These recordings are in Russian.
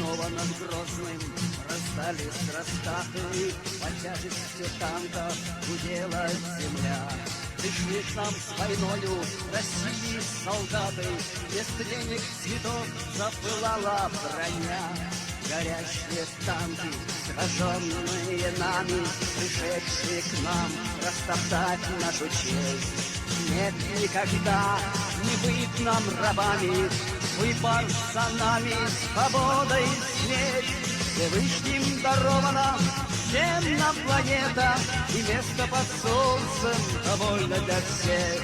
снова над Грозным раздались раскаты, под тяжестью танков гудела земля. Пришли к нам с войною России солдаты, без денег цветов запылала броня. Горящие танки, сраженные нами, пришедшие к нам растоптать нашу честь. Нет, никогда не быть нам рабами, выбор за нами, свобода и смерть. Всевышним дарована всем нам планета, и место под солнцем довольно для всех.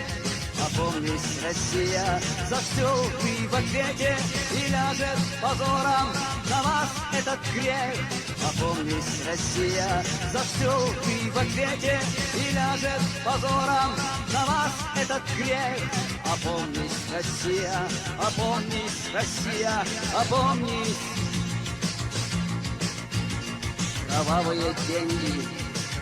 Опомнись, Россия, за все ты в ответе, и ляжет позором на вас этот грех. Опомнись, Россия, за все ты в ответе, и ляжет позором на вас этот грех. Опомнись, Россия, опомнись, Россия, опомнись. Кровавые деньги,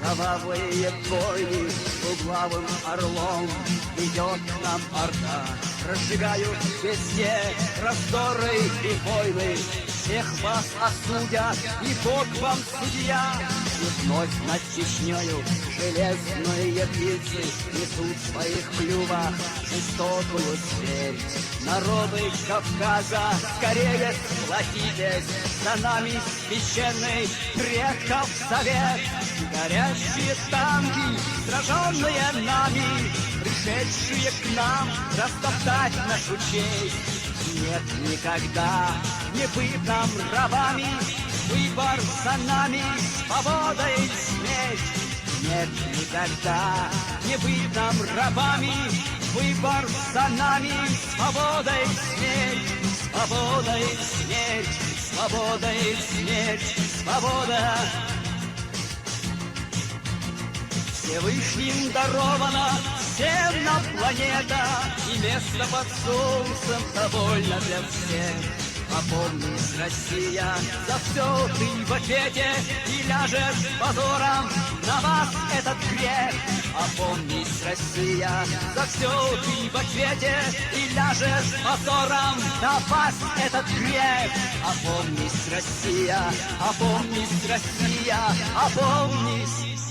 кровавые бойни, двуглавым орлом идет к нам орда. Разжигают везде раздоры и войны, всех вас осудят, и Бог вам судья. И вновь над Чечнёю железные птицы несут в своих клювах жестокую смерть. Народы Кавказа, скорее сплотитесь, за нами священный предков совет. Горящие танки, сраженные нами, пришедшие к нам растоптать нашу честь. Нет, никогда не быть нам рабами, выбор за нами, свобода и смерть. Нет, никогда не быть нам рабами, выбор за нами, свобода и смерть. Свобода и смерть, свобода и смерть, свобода. Всевышним дарована всем нам планета, и место под солнцем довольно для всех. Опомнись, Россия, за все ты в ответе, и ляжет позором на вас этот грех. Опомнись, Россия, за все ты в ответе, и ляжет позором на вас этот грех. Опомнись, Россия, опомнись, Россия, опомнись.